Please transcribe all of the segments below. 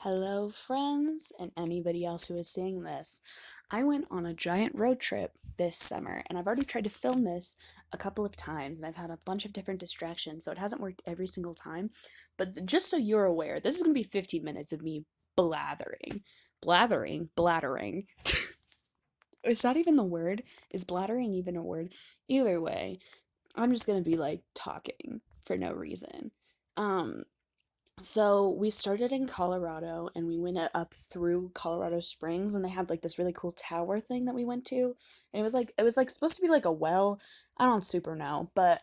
Hello, friends, and anybody else who is seeing this. I went on a giant road trip this summer, and I've already tried to film this a couple of times, and I've had a bunch of different distractions, so it hasn't worked every single time. But just so you're aware, this is going to be 15 minutes of me blathering. Blathering. Is that even the word? Is blathering even a word? Either way, I'm just going to be like talking for no reason. Um, so we started in Colorado and we went up through Colorado Springs and they had like this really cool tower thing that we went to. And it was like supposed to be like a well. I don't super know, but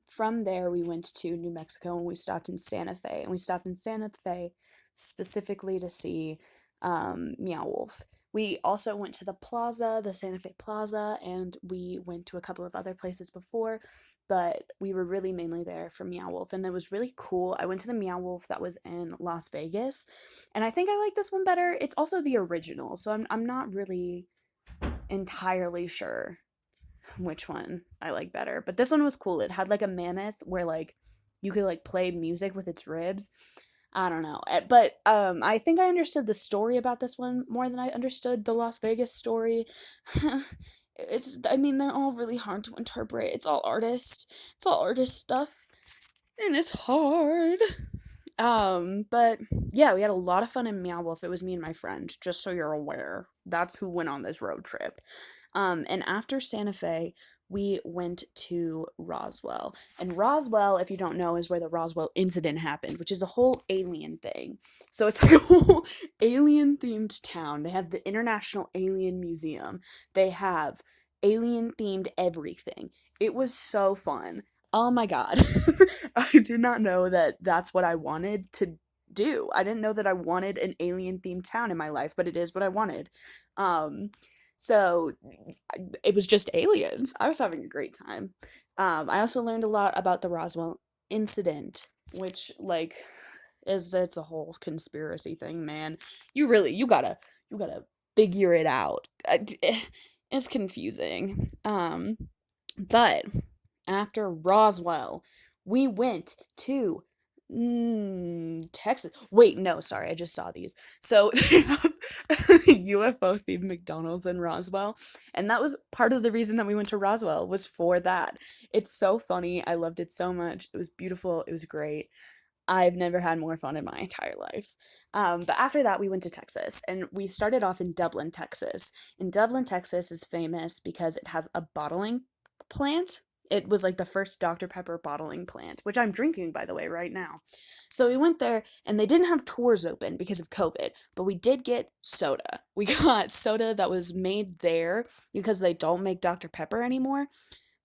from there we went to New Mexico and we stopped in Santa Fe. And we stopped in Santa Fe specifically to see Meow Wolf. We also went to the plaza, the Santa Fe Plaza, and we went to a couple of other places before, but we were really mainly there for Meow Wolf, and it was really cool. I went to the Meow Wolf that was in Las Vegas, and I think I like this one better. It's also the original, so I'm not really entirely sure which one I like better. But this one was cool. It had like a mammoth where like you could like play music with its ribs. I don't know. But I think I understood the story about this one more than I understood the Las Vegas story. I mean, they're all really hard to interpret. It's all artist stuff, and it's hard. But yeah, we had a lot of fun in Meow Wolf. It was me and my friend, just so you're aware. That's who went on this road trip. And after Santa Fe, we went to Roswell. And Roswell, if you don't know, is where the Roswell incident happened, which is a whole alien thing. So it's like a whole alien themed town. They have the International Alien Museum. They have alien themed everything. It was so fun. Oh my god. I did not know that that's what I wanted to do. I didn't know that I wanted an alien themed town in my life, but it is what I wanted. Um, so it was just aliens. I was having a great time. I also learned a lot about the Roswell incident, which like is it's a whole conspiracy thing, man. You gotta figure it out. It's confusing. But after Roswell, we went to Texas. Wait, no, sorry, I just saw these. So they have UFO themed McDonald's in Roswell, and that was part of the reason that we went to Roswell was for that. It's so funny. I loved it so much. It was beautiful. It was great. I've never had more fun in my entire life. But after that, we went to Texas, and we started off in Dublin, Texas. And Dublin, Texas is famous because it has a bottling plant. It was like the first Dr. Pepper bottling plant, which I'm drinking, by the way, right now. So we went there, and they didn't have tours open because of COVID, but we did get soda. We got soda that was made there because they don't make Dr. Pepper anymore.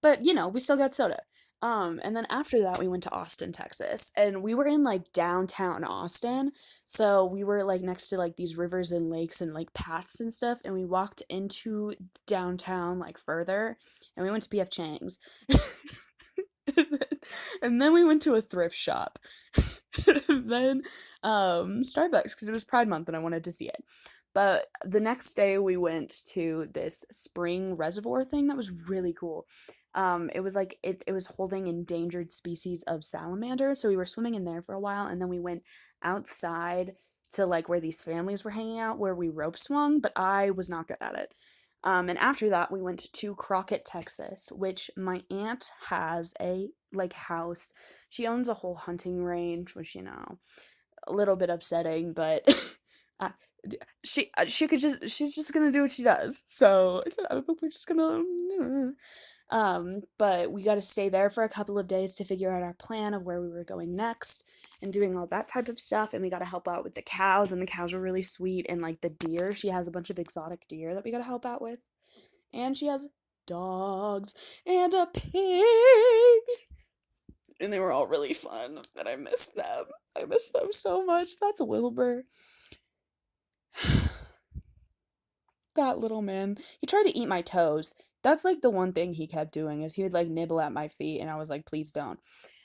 But, we still got soda. And then after that, we went to Austin, Texas, and we were in like downtown Austin. So we were like next to like these rivers and lakes and like paths and stuff. And we walked into downtown like further, and we went to PF Chang's. And then we went to a thrift shop. Then Starbucks because it was Pride Month and I wanted to see it. But the next day we went to this spring reservoir thing that was really cool. It was like it was holding endangered species of salamander, so we were swimming in there for a while, and then we went outside to like where these families were hanging out, where we rope swung, but I was not good at it. And after that, we went to Crockett, Texas, which my aunt has a like house. She owns a whole hunting range, which a little bit upsetting, but uh, she's just gonna do what she does. So we're just gonna. But we got to stay there for a couple of days to figure out our plan of where we were going next and doing all that type of stuff. And we got to help out with the cows, and the cows were really sweet. And like the deer, she has a bunch of exotic deer that we got to help out with. And she has dogs and a pig. And they were all really fun. And I missed them. I missed them so much. That's Wilbur. That little man. He tried to eat my toes. That's like the one thing he kept doing is he would like nibble at my feet and I was like, please don't.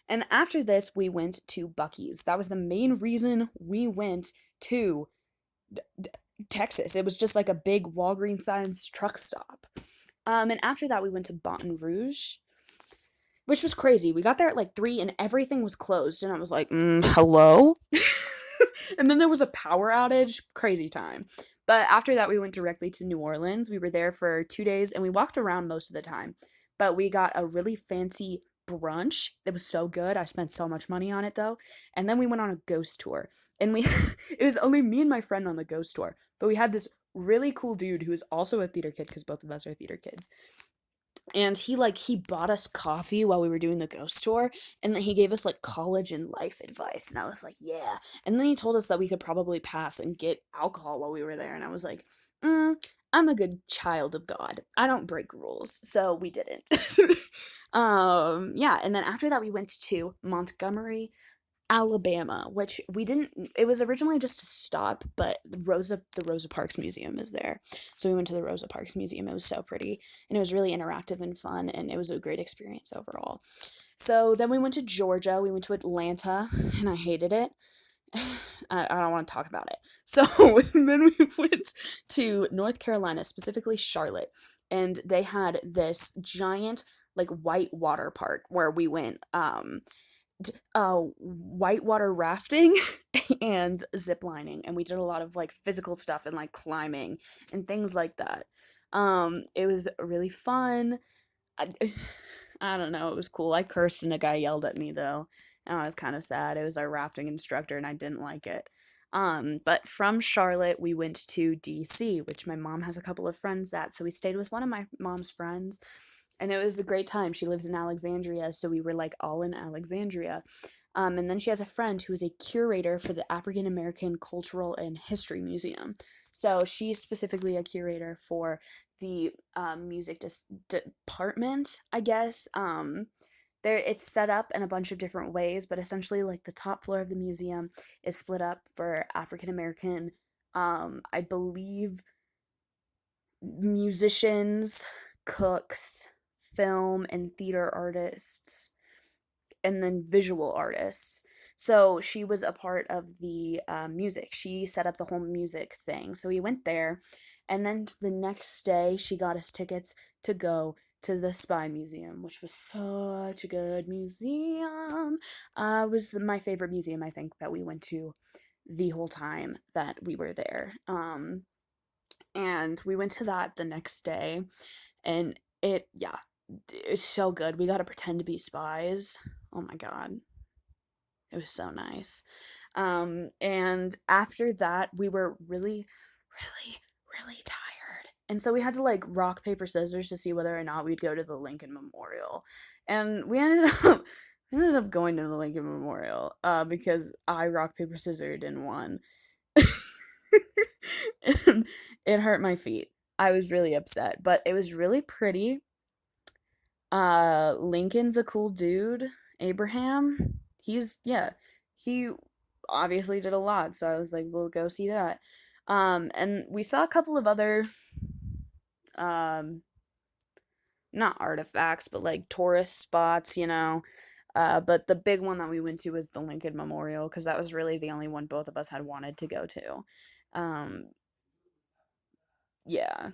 And after this, we went to Buc-ee's. That was the main reason we went to Texas. It was just like a big Walgreens signs truck stop. And after that, we went to Baton Rouge, which was crazy. We got there at like 3 and everything was closed. And I was like, hello? And then there was a power outage, crazy time. But after that, we went directly to New Orleans. We were there for 2 days and we walked around most of the time. But we got a really fancy brunch. It was so good. I spent so much money on it though. And then we went on a ghost tour. And we it was only me and my friend on the ghost tour. But we had this really cool dude who was also a theater kid because both of us are theater kids, and he bought us coffee while we were doing the ghost tour, and then he gave us like college and life advice, and I was like, yeah. And then he told us that we could probably pass and get alcohol while we were there, and I was like, I'm a good child of God, I don't break rules, so we didn't. Yeah. And then after that we went to Montgomery, Alabama, which we didn't, it was originally just to stop, but the Rosa Parks Museum is there. So we went to the Rosa Parks Museum. It was so pretty and it was really interactive and fun and it was a great experience overall. So then we went to Georgia, we went to Atlanta, and I hated it. I don't want to talk about it. So then we went to North Carolina, specifically Charlotte, and they had this giant like white water park where we went whitewater rafting and zip lining, and we did a lot of like physical stuff and like climbing and things like that. It was really fun. I, I don't know, it was cool. I cursed and a guy yelled at me though, and I was kind of sad. It was our rafting instructor and I didn't like it. But from Charlotte we went to DC, which my mom has a couple of friends at, so we stayed with one of my mom's friends and it was a great time. She lives in Alexandria, so we were like all in Alexandria. And then she has a friend who is a curator for the African American Cultural and History Museum. So she's specifically a curator for the music department, I guess. There it's set up in a bunch of different ways, but essentially, like the top floor of the museum is split up for African American, I believe, musicians, cooks, film and theater artists, and then visual artists. So she was a part of the music. She set up the whole music thing. So we went there, and then the next day she got us tickets to go to the Spy Museum, which was such a good museum. Was my favorite museum, I think, that we went to the whole time that we were there. And we went to that the next day, and yeah, it's so good. We got to pretend to be spies. Oh my god. It was so nice. And after that, we were really, really, really tired. And so we had to like rock, paper, scissors to see whether or not we'd go to the Lincoln Memorial. And we ended up going to the Lincoln Memorial, because I rock, paper, scissors and won. And it hurt my feet. I was really upset, but it was really pretty. Lincoln's a cool dude. Abraham, yeah, he obviously did a lot, so I was like, we'll go see that. And we saw a couple of other, um, not artifacts, but like tourist spots, you know. But the big one that we went to was the Lincoln Memorial, because that was really the only one both of us had wanted to go to. Um, yeah.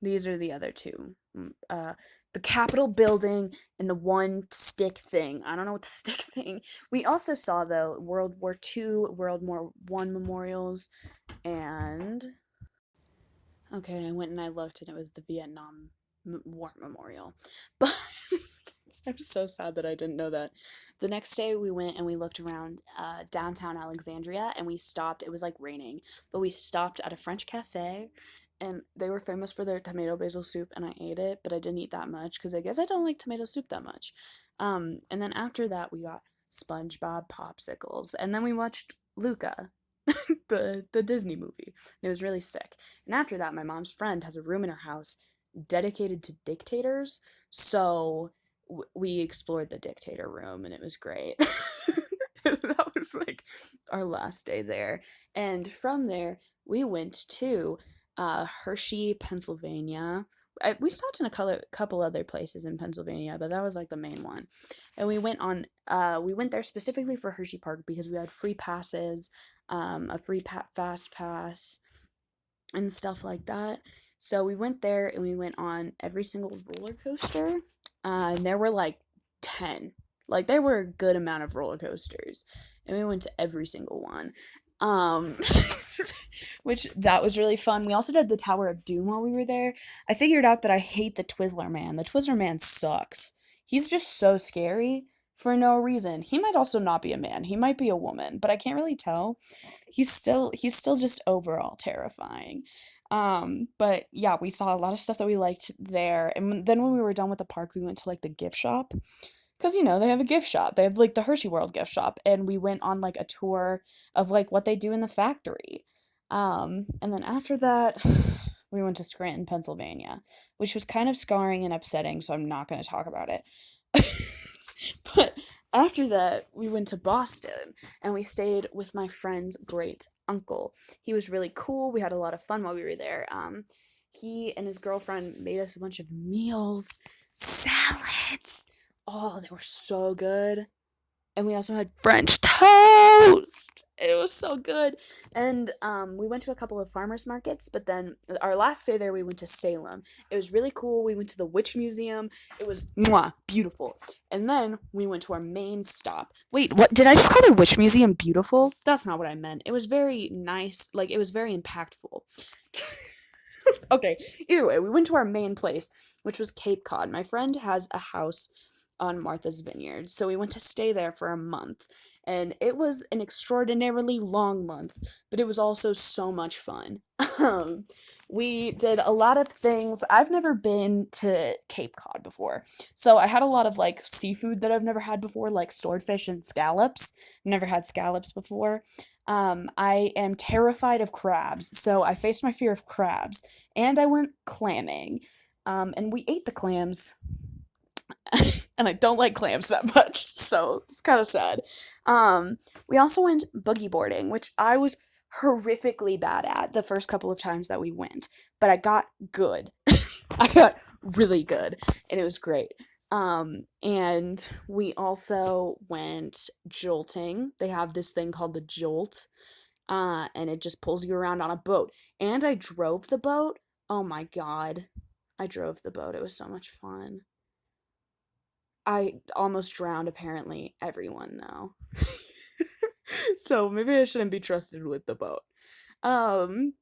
These are the other two. The Capitol building and the one stick thing. I don't know what the stick thing. We also saw though World War II, World War One memorials, and okay, I went and I looked and it was the Vietnam War Memorial. But I'm so sad that I didn't know that. The next day we went and we looked around downtown Alexandria, and we stopped. It was like raining, but we stopped at a French cafe, and they were famous for their tomato basil soup, and I ate it, but I didn't eat that much because I guess I don't like tomato soup that much. And then after that we got SpongeBob popsicles, and then we watched Luca, the Disney movie. And it was really sick. And after that, my mom's friend has a room in her house dedicated to dictators, so we explored the dictator room and it was great. That was like our last day there. And from there, we went to Hershey, Pennsylvania. We stopped in couple other places in Pennsylvania, but that was like the main one. And we went there specifically for Hershey Park because we had free passes, a free fast pass, and stuff like that. So we went there and we went on every single roller coaster. And there were like 10. Like there were a good amount of roller coasters. And we went to every single one. Um, which that was really fun. We also did the Tower of Doom while we were there. I figured out that I hate the Twizzler Man. The Twizzler Man sucks. He's just so scary for no reason. He might also not be a man. He might be a woman, but I can't really tell. He's still just overall terrifying. But yeah, we saw a lot of stuff that we liked there. And then when we were done with the park, we went to like the gift shop. Because, they have a gift shop. They have, like, the Hershey World gift shop, and we went on, like, a tour of, like, what they do in the factory. And then after that, we went to Scranton, Pennsylvania, which was kind of scarring and upsetting, so I'm not going to talk about it. But after that, we went to Boston, and we stayed with my friend's great uncle. He was really cool. We had a lot of fun while we were there. He and his girlfriend made us a bunch of meals, salads. Oh, they were so good. And we also had French toast. It was so good. And we went to a couple of farmers markets, but then our last day there, we went to Salem. It was really cool. We went to the Witch Museum. It was mwah, beautiful. And then we went to our main stop. Wait, what? Did I just call the Witch Museum beautiful? That's not what I meant. It was very nice. Like, it was very impactful. Okay, either way, we went to our main place, which was Cape Cod. My friend has a house on Martha's Vineyard, so we went to stay there for a month. And it was an extraordinarily long month, but it was also so much fun. We did a lot of things. I've never been to Cape Cod before, so I had a lot of like seafood that I've never had before, like swordfish and scallops. Never had scallops before. I am terrified of crabs, so I faced my fear of crabs, and I went clamming. And we ate the clams, and I don't like clams that much, so it's kind of sad. We also went boogie boarding, which I was horrifically bad at the first couple of times that we went, but I got good. I got really good, and it was great. And we also went jolting. They have this thing called the jolt, and it just pulls you around on a boat. And I drove the boat. Oh my god. I drove the boat. It was so much fun. I almost drowned, apparently. Everyone, though. So maybe I shouldn't be trusted with the boat. Um,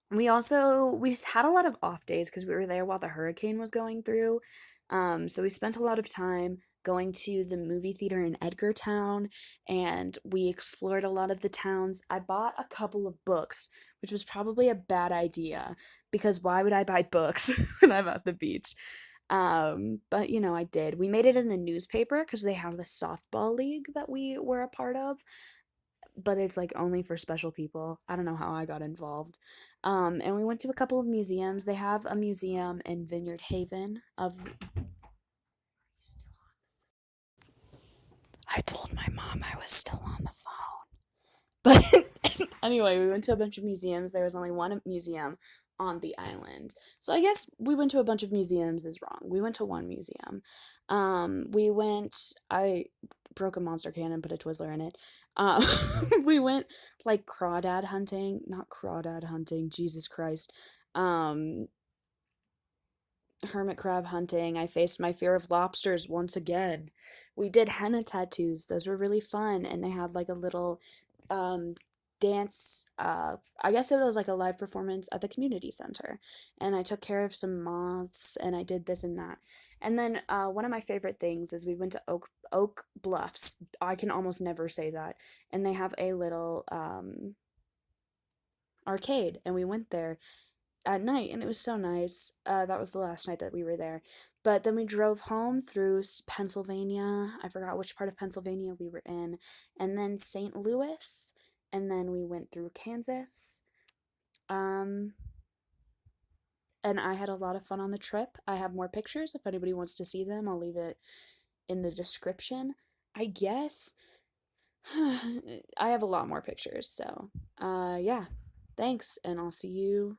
we had a lot of off days because we were there while the hurricane was going through. So we spent a lot of time going to the movie theater in Edgartown, and we explored a lot of the towns. I bought a couple of books, which was probably a bad idea because why would I buy books when I'm at the beach? But I did. We made it in the newspaper because they have a softball league that we were a part of, but it's like only for special people. I don't know how I got involved. And we went to a couple of museums. They have a museum in Vineyard Haven of. I told my mom I was still on the phone. But anyway, we went to a bunch of museums. There was only one museum on the island. So I guess we went to a bunch of museums is wrong. We went to one museum. I broke a monster can and put a Twizzler in it. Um, we went like crawdad hunting, not crawdad hunting, Jesus Christ. Um, Hermit crab hunting. I faced my fear of lobsters once again. We did henna tattoos. Those were really fun, and they had like a little um dance. I guess it was like a live performance at the community center, and I took care of some moths, and I did this and that. And then one of my favorite things is we went to Oak Bluffs. I can almost never say that, and they have a little arcade, and we went there at night, and it was so nice. That was the last night that we were there. But then we drove home through Pennsylvania. I forgot which part of Pennsylvania we were in, and then St. Louis, and then we went through Kansas. Um, and I had a lot of fun on the trip. I have more pictures. If anybody wants to see them, I'll leave it in the description. I guess I have a lot more pictures. So, yeah. Thanks, and I'll see you